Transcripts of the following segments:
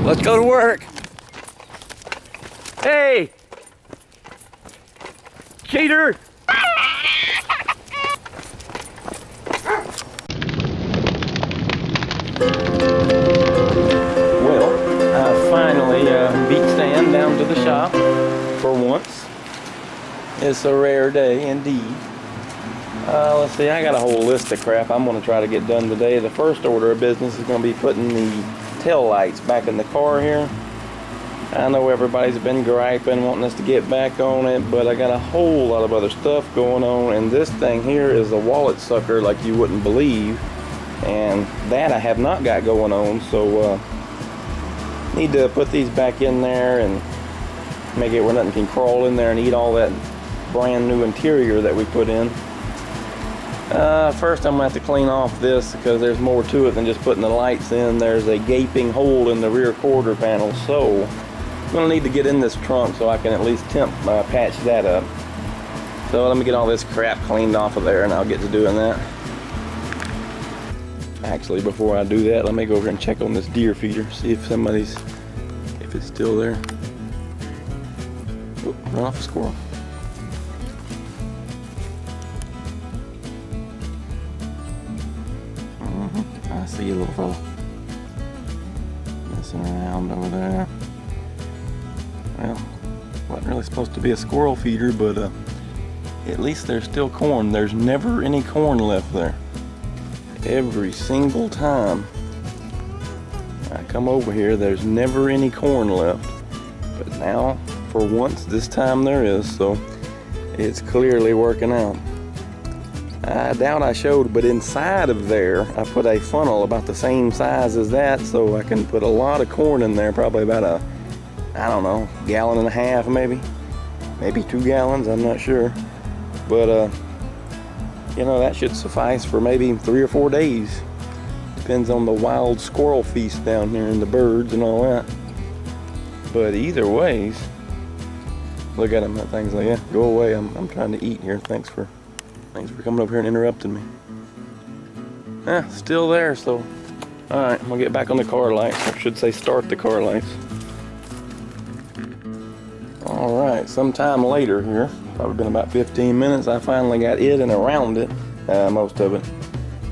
Let's go to work. Hey! Cheater! Well, I finally beat Stan down to the shop for once. It's a rare day indeed. Let's see, I got a whole list of crap I'm going to try to get done today. The first order of business is going to be putting the tail lights back in the car here. I know everybody's been griping, wanting us to get back on it, but I got a whole lot of other stuff going on, and this thing here is a wallet sucker like you wouldn't believe, and that I have not got going on, so need to put these back in there and make it where nothing can crawl in there and eat all that brand new interior that we put in. First I'm going to have to clean off this because there's more to it than just putting the lights in. There's a gaping hole in the rear quarter panel, so I'm going to need to get in this trunk so I can at least patch that up. So let me get all this crap cleaned off of there and I'll get to doing that. Actually, before I do that, let me go over and check on this deer feeder, see if if it's still there. Oh, run off a squirrel. I see you, little fella. Messing around over there. Well, wasn't really supposed to be a squirrel feeder, but at least there's still corn. There's never any corn left there. Every single time I come over here, there's never any corn left. But now, for once, this time there is, so it's clearly working out. I doubt I showed, but inside of there, I put a funnel about the same size as that, so I can put a lot of corn in there, probably about I don't know, gallon and a half maybe 2 gallons, I'm not sure. But you know, that should suffice for maybe 3 or 4 days. Depends on the wild squirrel feast down here and the birds and all that. But either ways, look at them, that thing's like, yeah, go away, I'm trying to eat here. Thanks for coming over here and interrupting me. Still there, so alright, I'm gonna get back on the car lights. I should say start the car lights. Alright, sometime later here, probably been about 15 minutes, I finally got it and around it, most of it,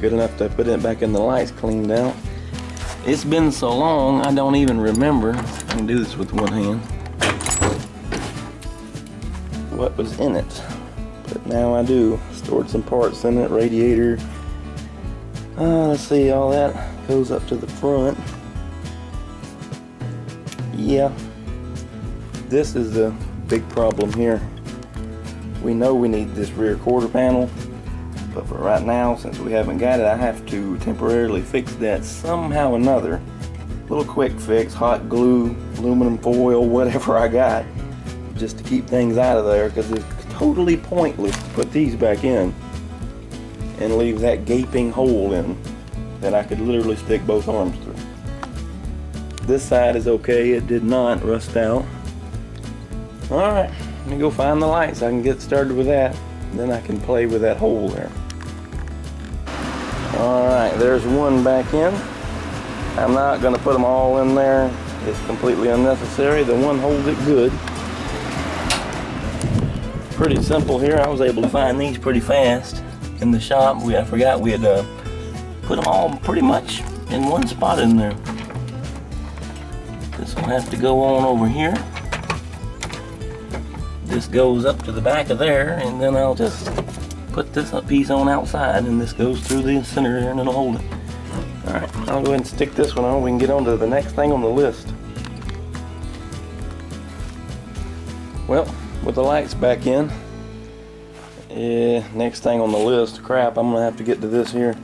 good enough to put it back in the lights cleaned out. It's been so long, I don't even remember, I can do this with one hand, what was in it. But now I do. Stored some parts in it, radiator. Let's see, all that goes up to the front. Yeah, this is the big problem here. We know we need this rear quarter panel, but for right now, since we haven't got it, I have to temporarily fix that somehow or another. Little quick fix, hot glue, aluminum foil, whatever I got, just to keep things out of there, because it's totally pointless to put these back in and leave that gaping hole in that I could literally stick both arms through. This side is okay, it did not rust out. Alright, let me go find the lights. I can get started with that, then I can play with that hole there. Alright, there's one back in. I'm not going to put them all in there, it's completely unnecessary. The one holds it good. Pretty simple here. I was able to find these pretty fast in the shop. I forgot we had put them all pretty much in one spot in there. This will have to go on over here. This goes up to the back of there, and then I'll just put this piece on outside, and this goes through the center there, and it'll hold it. Alright, I'll go ahead and stick this one on. We can get on to the next thing on the list. Well, with the lights back in, next thing on the list, crap, I'm gonna have to get to this here.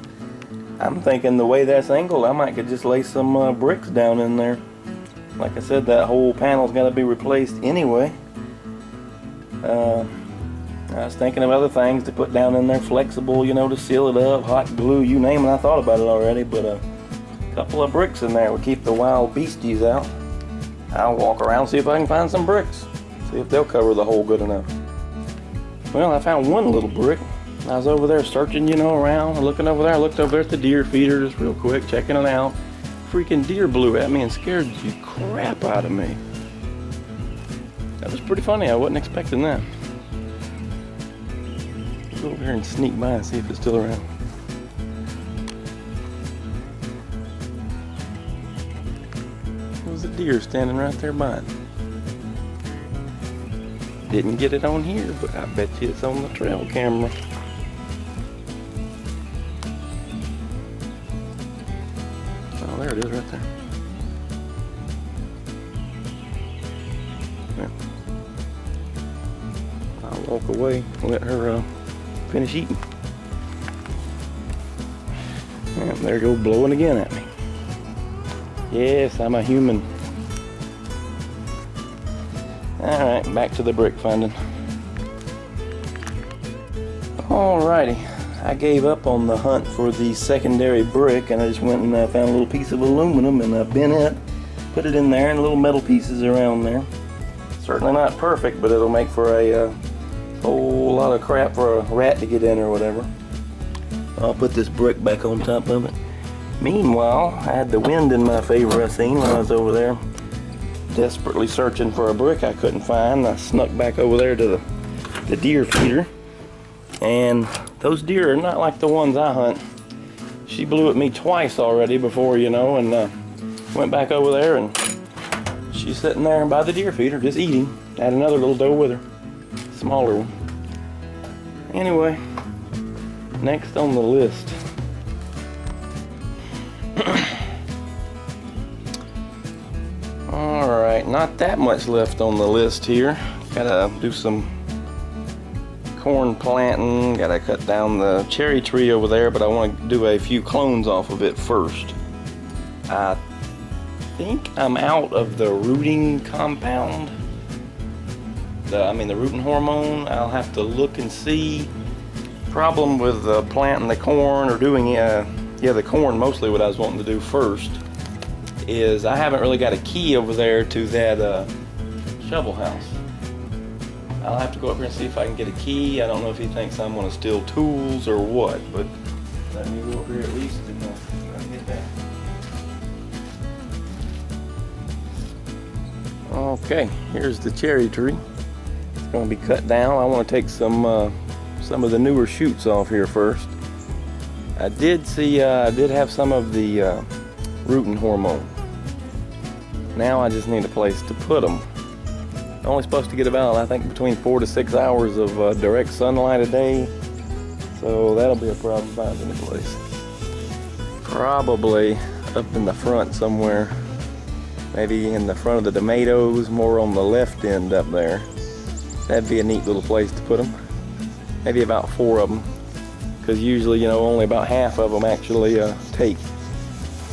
I'm thinking the way that's angled, I might could just lay some bricks down in there. Like I said, that whole panel's got to be replaced anyway. I was thinking of other things to put down in there, flexible, you know, to seal it up, hot glue, you name it. I thought about it already, but a couple of bricks in there would keep the wild beasties out. I'll walk around, see if I can find some bricks. See if they'll cover the hole good enough. Well, I found one little brick. I was over there searching, you know, around, looking over there. I looked over there at the deer feeder just real quick, checking it out. freaking deer blew at me and scared the crap out of me. That was pretty funny. I wasn't expecting that. Go over here and sneak by and see if it's still around. There was a deer standing right there by it. Didn't get it on here, but I bet you it's on the trail camera. Oh, there it is right there. Yeah. I'll walk away and let her finish eating. And there it goes blowing again at me. Yes, I'm a human. Alright, back to the brick finding. Alrighty, I gave up on the hunt for the secondary brick and I just went and found a little piece of aluminum and I bent it, put it in there and little metal pieces around there. Certainly not perfect, but it'll make for a whole lot of crap for a rat to get in or whatever. I'll put this brick back on top of it. Meanwhile, I had the wind in my favor, I seen when I was over there desperately searching for a brick I couldn't find. I snuck back over there to the deer feeder, and those deer are not like the ones I hunt. She blew at me twice already before, you know, and went back over there and she's sitting there by the deer feeder just eating. I had another little doe with her, smaller one. Anyway, next on the list. Alright, not that much left on the list here. Gotta do some corn planting, gotta cut down the cherry tree over there, but I want to do a few clones off of it first. I think I'm out of the rooting compound. The rooting hormone. I'll have to look and see. Problem with planting the corn or doing the corn, mostly what I was wanting to do first, is I haven't really got a key over there to that shovel house. I'll have to go up here and see if I can get a key. I don't know if he thinks I'm going to steal tools or what, but let me go over here at least and try to get that. Okay, here's the cherry tree. It's going to be cut down. I want to take some of the newer shoots off here first. I did see, I did have some of the rooting hormone. Now I just need a place to put them. Only supposed to get about, I think, between 4 to 6 hours of direct sunlight a day. So that'll be a problem finding a place. Probably up in the front somewhere. Maybe in the front of the tomatoes, more on the left end up there. That'd be a neat little place to put them. Maybe about 4 of them. Because usually, you know, only about half of them actually take.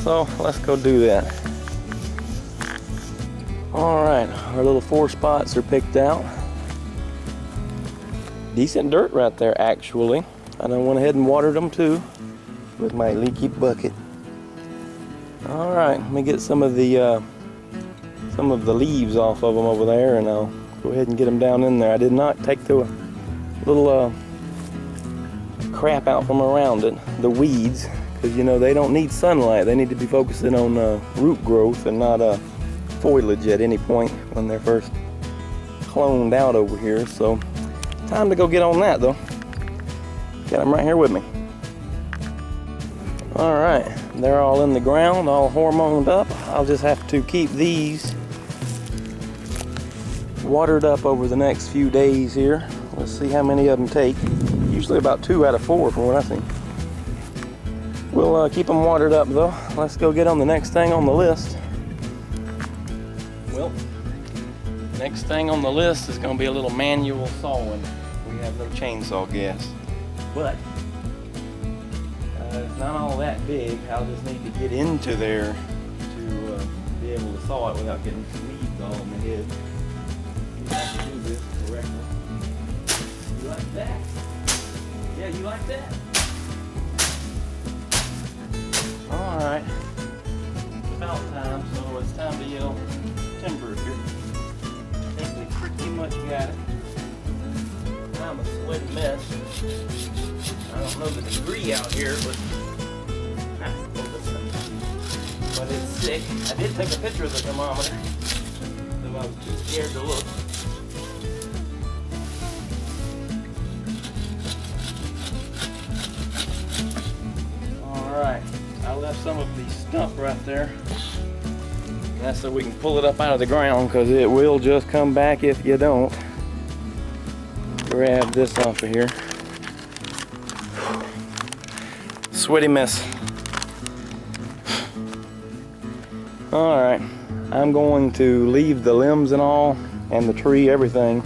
So let's go do that. Alright, our little 4 spots are picked out. Decent dirt right there actually. And I went ahead and watered them too with my leaky bucket. Alright, let me get some of the leaves off of them over there and I'll go ahead and get them down in there. I did not take the little crap out from around it, the weeds, because you know they don't need sunlight. They need to be focusing on root growth and not foliage at any point when they're first cloned out over here. So time to go get on that though. Got them right here with me. Alright, they're all in the ground, all hormoned up. I'll just have to keep these watered up over the next few days here. Let's see how many of them take. Usually about 2 out of 4 from what I see. We'll keep them watered up though. Let's go get on the next thing on the list. Well, next thing on the list is going to be a little manual sawing. We have no chainsaw gas, but it's not all that big. I'll just need to get into there to be able to saw it without getting weeds all in the head. You have to do this correctly. You like that? Yeah, you like that? Alright. It's about time, so it's time to yell timber here. I think we pretty much got it. I'm a sweaty mess. I don't know the degree out here, but it's sick. I did take a picture of the thermometer, so I was too scared to look. Alright, I left some of the stump right there. That's so we can pull it up out of the ground, because it will just come back if you don't. Grab this off of here. Sweaty mess. Alright, I'm going to leave the limbs and all, and the tree, everything,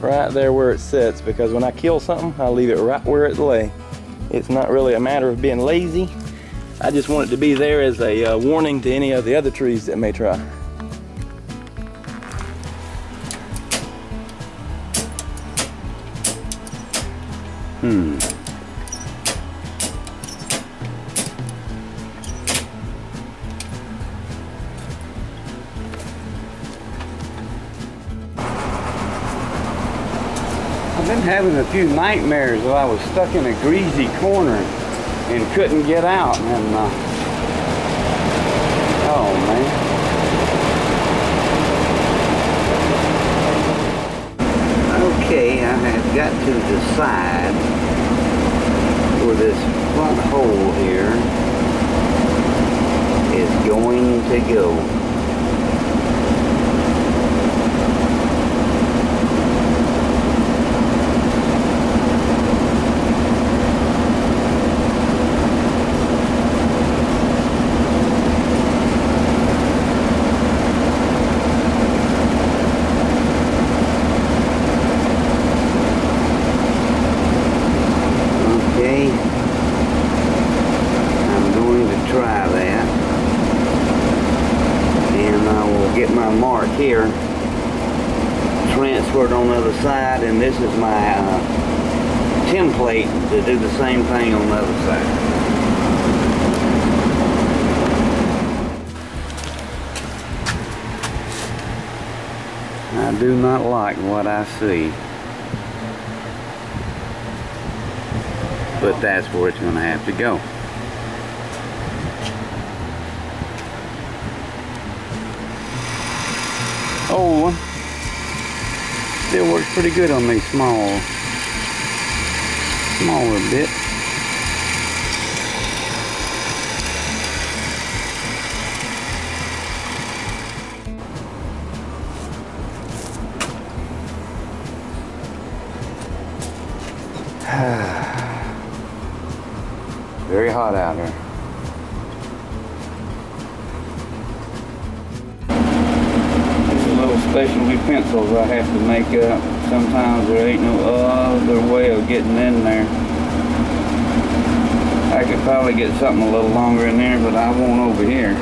right there where it sits, because when I kill something, I leave it right where it lay. It's not really a matter of being lazy. I just want it to be there as a warning to any of the other trees that may try. I've been having a few nightmares that I was stuck in a greasy corner and couldn't get out, and oh man. Okay, I have got to decide where this front hole here is going to go. Here, transferred on the other side, and this is my template to do the same thing on the other side. I do not like what I see, but that's where it's going to have to go. Old one. Still works pretty good on these smaller bits. Very hot out here. Specialty pencils I have to make up. Sometimes there ain't no other way of getting in there. I could probably get something a little longer in there, but I won't over here.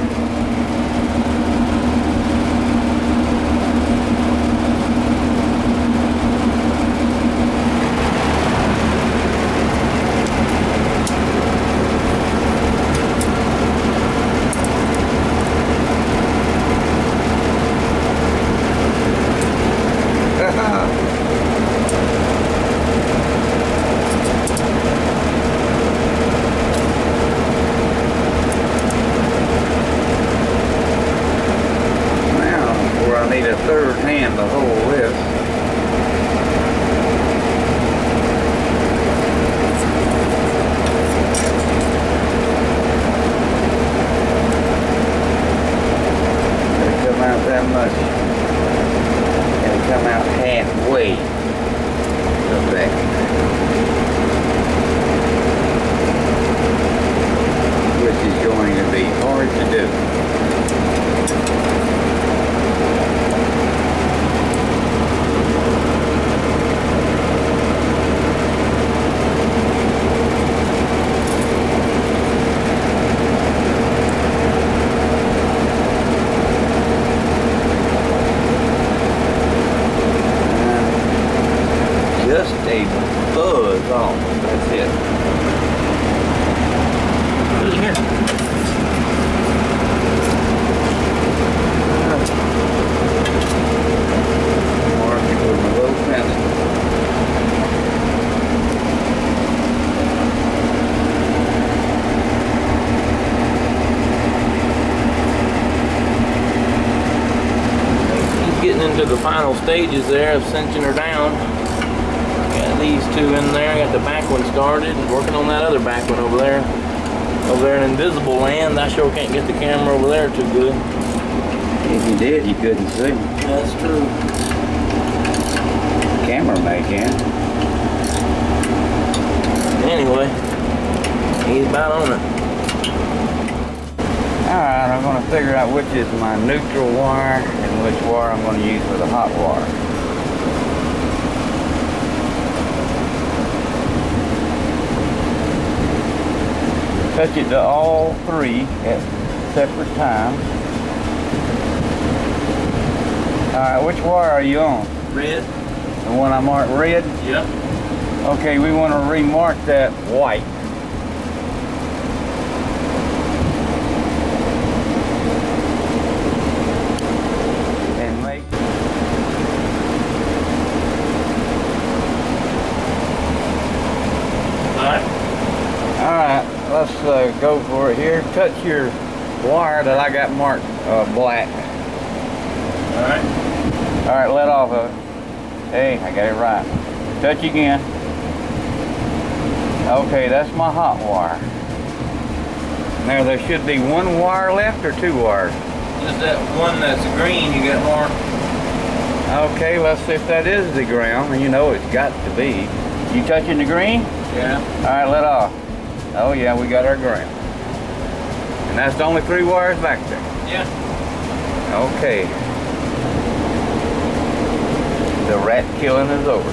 getting to the final stages there of cinching her down. Got these two in there, got the back one started, and working on that other back one over there. Over there in invisible land, I sure can't get the camera over there too good. If you did, you couldn't see. That's true. Camera may can. Anyway, he's about on it. Alright, I'm going to figure out which is my neutral wire and which wire I'm going to use for the hot wire. Touch it to all three at separate times. Alright, which wire are you on? Red. The one I marked red? Yep. Okay, we want to remark that white. And make... Alright, let's go for it here. Touch your wire that I got marked black. Alright. Alright, let off of it. Hey, I got it right. Touch again. Okay, that's my hot wire. Now there should be one wire left or two wires? Just that one that's green you got marked. Okay, let's see if that is the ground. You know it's got to be. You touching the green? Yeah. Alright, let off. Oh yeah, we got our ground. And that's the only three wires back there? Yeah. Okay. The rat killing is over.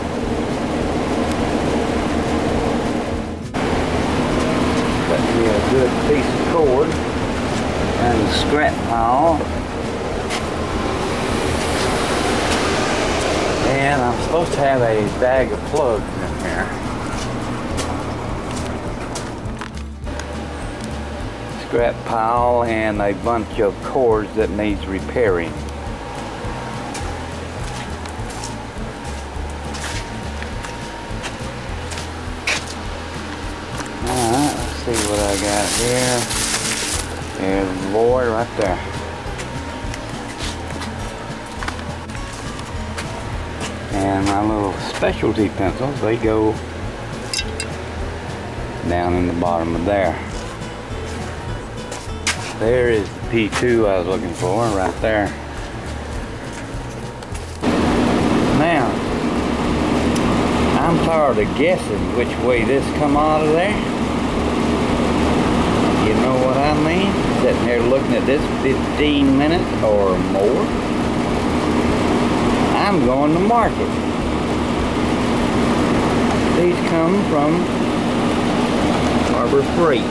Got me a good piece of cord and a scrap pile. And I'm supposed to have a bag of plugs in here. Scrap pile and a bunch of cords that needs repairing. Alright, let's see what I got here. There's the boy right there. And my little specialty pencils, they go down in the bottom of there. There is the P2 I was looking for, right there. Now, I'm tired of guessing which way this come out of there. You know what I mean? Sitting here looking at this 15 minutes or more. I'm going to market. These come from Harbor Freight.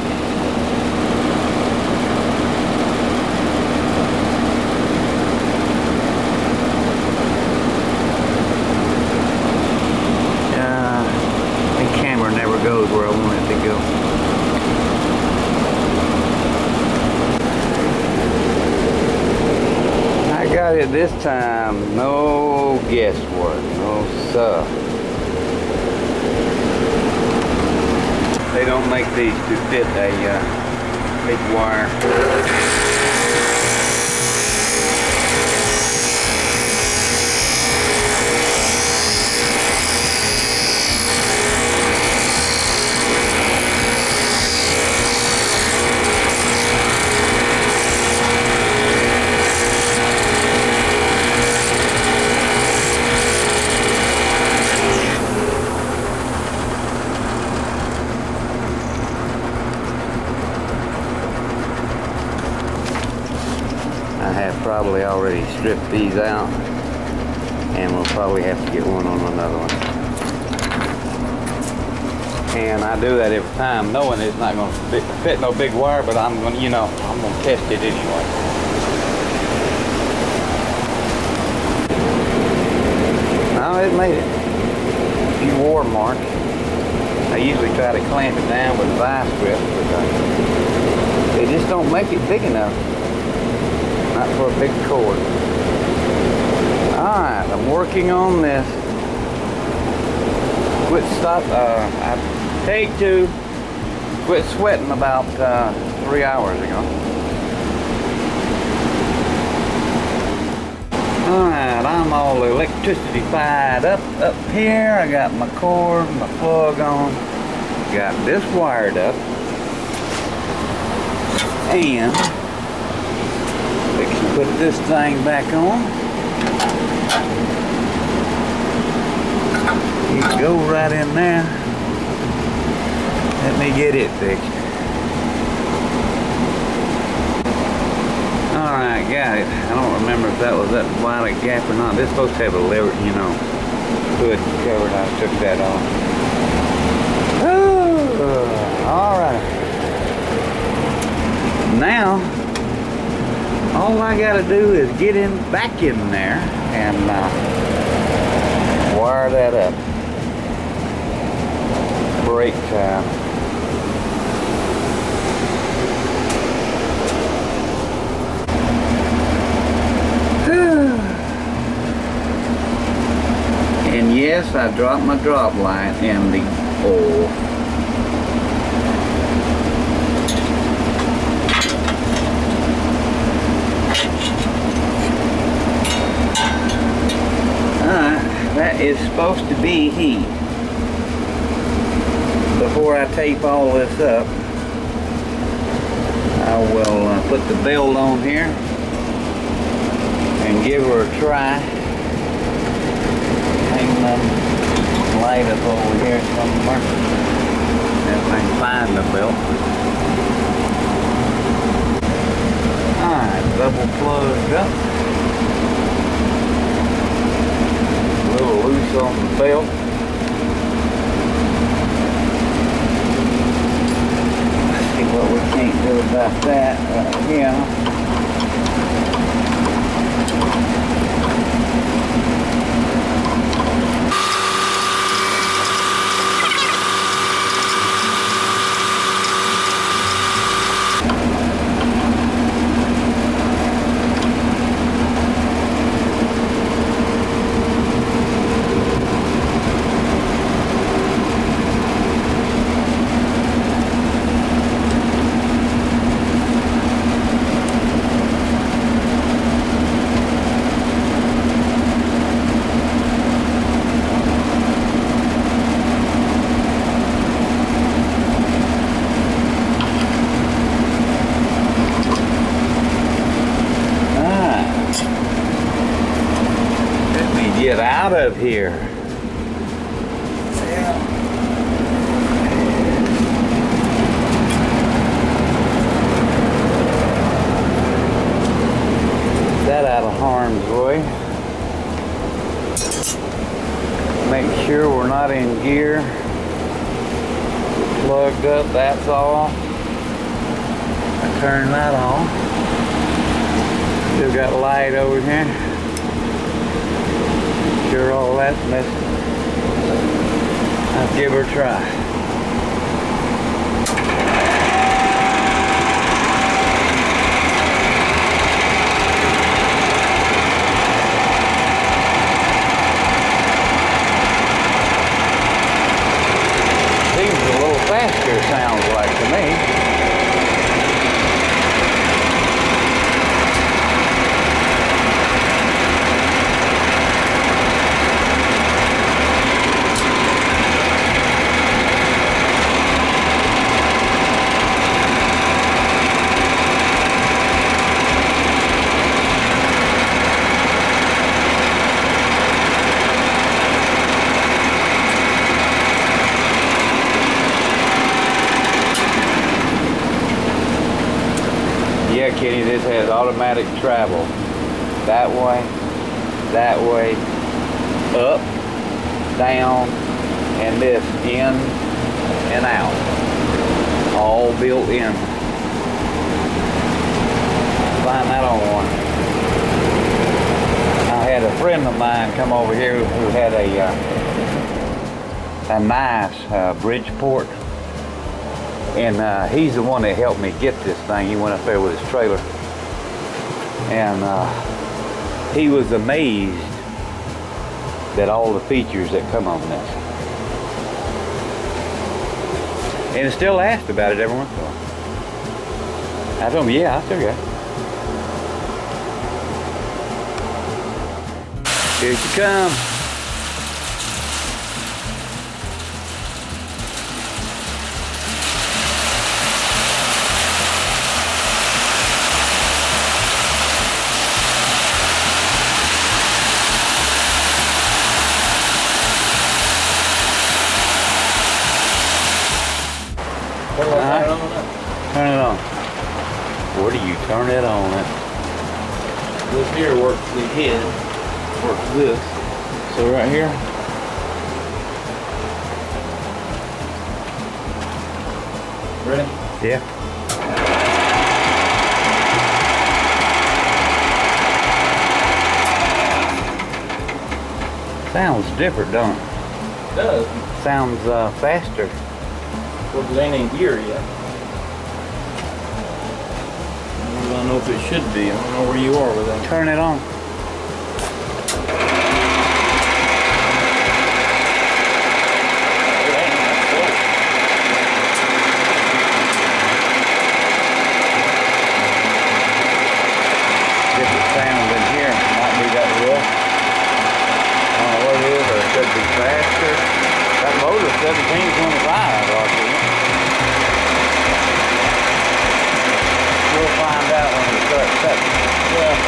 The camera never goes where I want it to go. I got it this time. No guesswork. No sir. They don't make these to fit a big wire. I have probably already stripped these out, and we'll probably have to get one on another one. And I do that every time, knowing it's not going to fit no big wire, but I'm going to, you know, I'm going to test it anyway. Oh, it made it. A few war marks. I usually try to clamp it down with a vice grip, but they just don't make it big enough. Not for a big cord. Alright, I'm working on this. Take two. Quit sweating about 3 hours ago. Alright, I'm all electricity fired up here. I got my cord, my plug on. Got this wired up. And we can put this thing back on. You go right in there. Let me get it fixed. Alright, got it. I don't remember if that was that wide a gap or not. This is supposed to have a lever, you know, hood covered. I took that off. Alright. Now, all I gotta do is get back in there and wire that up. Brake time. And yes, I dropped my drop light in the oil. Alright, that is supposed to be heat. Before I tape all this up, I will put the belt on here and give her a try. Hang my light up over here somewhere if I can find the belt. Alright, double plugged up. A little loose on the belt. Let's see what we can't do about that right here. Get out of here. Yeah. That out of harm's way. Make sure we're not in gear. Plugged up, that's all. I turn that on. Still got light over here. Sure all that's missing. I'll give her a try. Seems a little faster, sounds like to me. Yeah, Kenny, this has automatic travel. That way, up, down, and this in and out. All built in. Find that on one. I had a friend of mine come over here who had a nice Bridgeport. And he's the one that helped me get this thing. He went up there with his trailer. And he was amazed at all the features that come on this. And he still asked about it every once in a while. I told him, yeah, I still got it. Here she comes. Turn it on. Where do you turn it on at? This here works the head, works this. So right here. Ready? Yeah. Sounds different, don't it? It does. Sounds faster. Well, it ain't in gear yet. I don't know if it should be. I don't know where you are with that. Turn it on. Different sound in here. Might be that rough. I don't know what it is, or it could be faster. That motor's 1725 RPM. We'll find out when we start cutting. Yeah.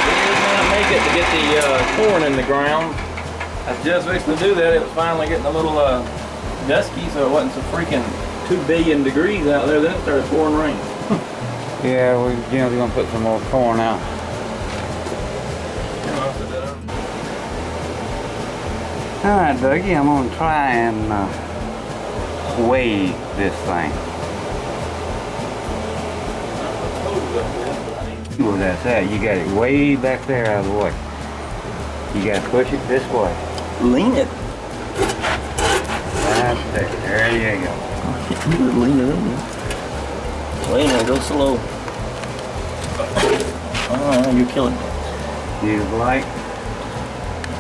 It did not make it to get the corn in the ground. I was just fixing to do that. It was finally getting a little dusky, so it wasn't so freaking 2 billion degrees out there. Then it started pouring rain. Yeah, we're gonna put some more corn out. Alright, Dougie, I'm gonna try and weigh this thing. See where that's at. You got it way back there out of the way. You gotta push it this way. Lean it. That's there. There you go. Lean it over. Lean it. Go slow. Oh, you're killing me. Use the light.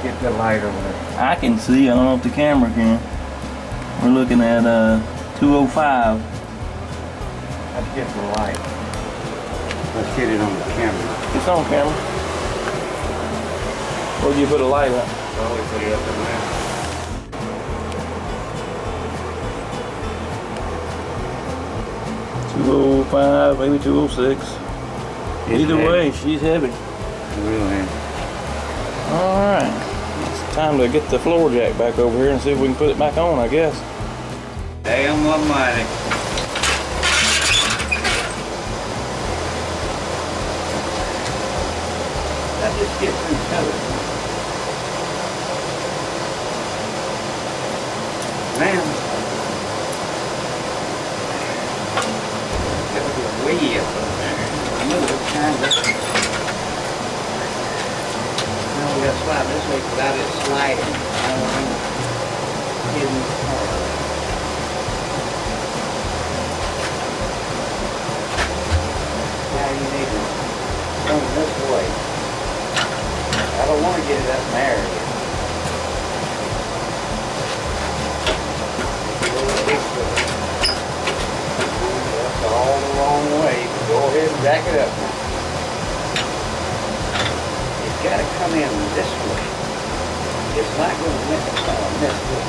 Get the light over there. I can see. I don't know if the camera can. We're looking at 205. Let's get the light. Let's get it on the camera. It's on camera. Where'd you put a light at? Probably put it up in there. $205, maybe 206. Either way, she's heavy. Real heavy. Alright. It's time to get the floor jack back over here and see if we can put it back on, I guess. Damn almighty. That just gets through covered. Man. That was a way up there. I know it's kind of. Now we got to slide this way without it sliding. I don't want to get in the car. Now you need to come this way. I don't want to get it up in there yet. That's all the wrong way. Go ahead and jack it up now. It's got to come in this way. It's not going to miss this way.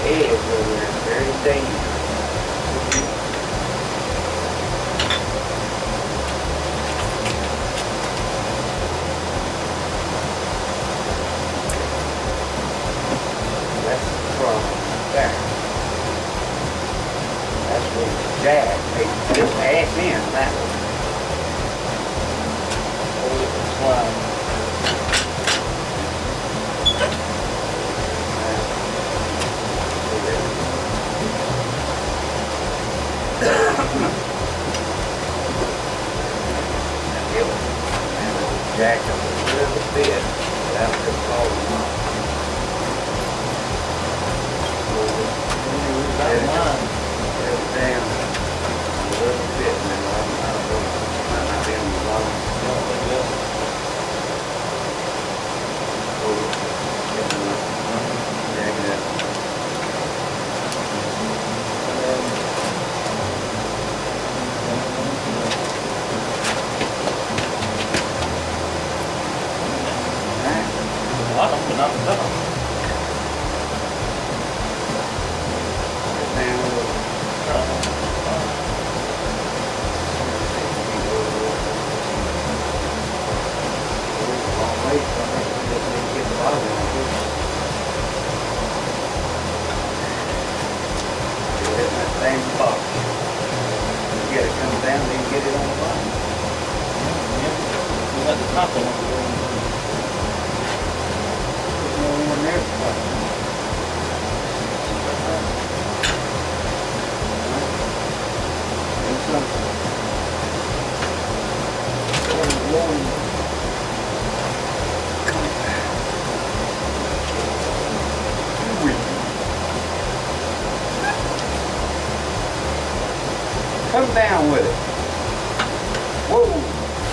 Edge over there is very dangerous. That's from there. That's where the jack takes this ass in that way. Hold it and slide. Jack up a little bit. That's the problem. Down a little bit, and then I'm damn box. You gotta come down and get it on the bottom. We got the top on it. There's no one there to touch. There's something. Come down with it. Whoa.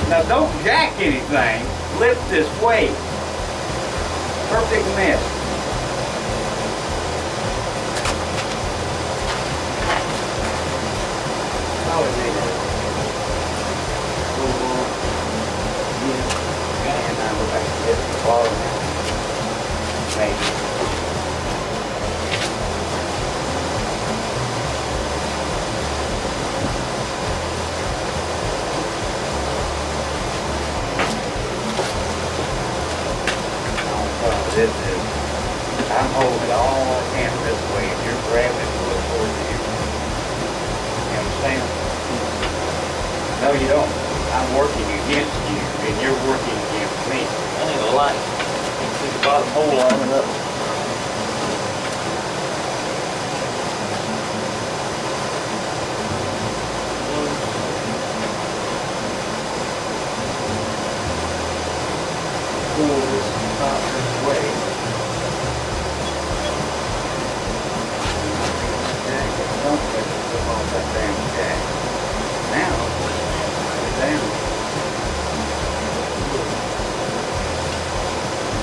Now don't jack anything. Lift this weight. Perfect mess. Oh, it made it. Yeah. And now we're back to this bottom now. Maybe. This is, I'm holding all I can this way, and you're grabbing it to look towards you. You understand? No, you don't. I'm working against you, and you're working against me. I need a light. You can see the bottom hole lining up. Pull this top this way. Jack, don't let it slip off that damn jack. Now, put it down.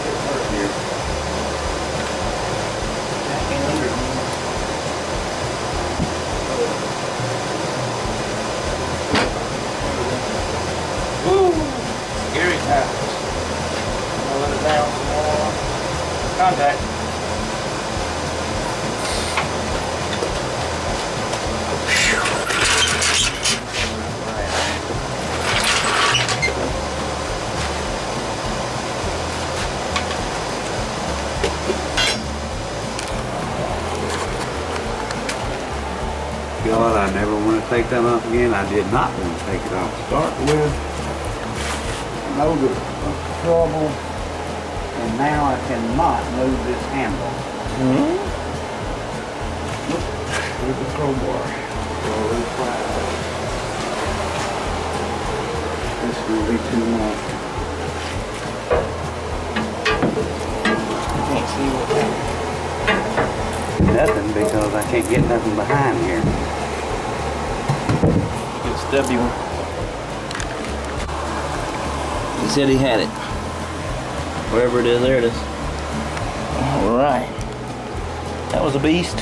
Get hurt here. Jack ain't under me. Woo! Scary times. Let it down some more. Contact. God, I never want to take that off again. I did not want to take it off to start with. Load of trouble. And now I cannot move this handle. With the crowbar. This will be too much. Can't see what Nothing because I can't get nothing behind here. good stubby one. He said he had it. Wherever it is, there it is. All right. That was a beast.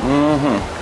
Mm-hmm.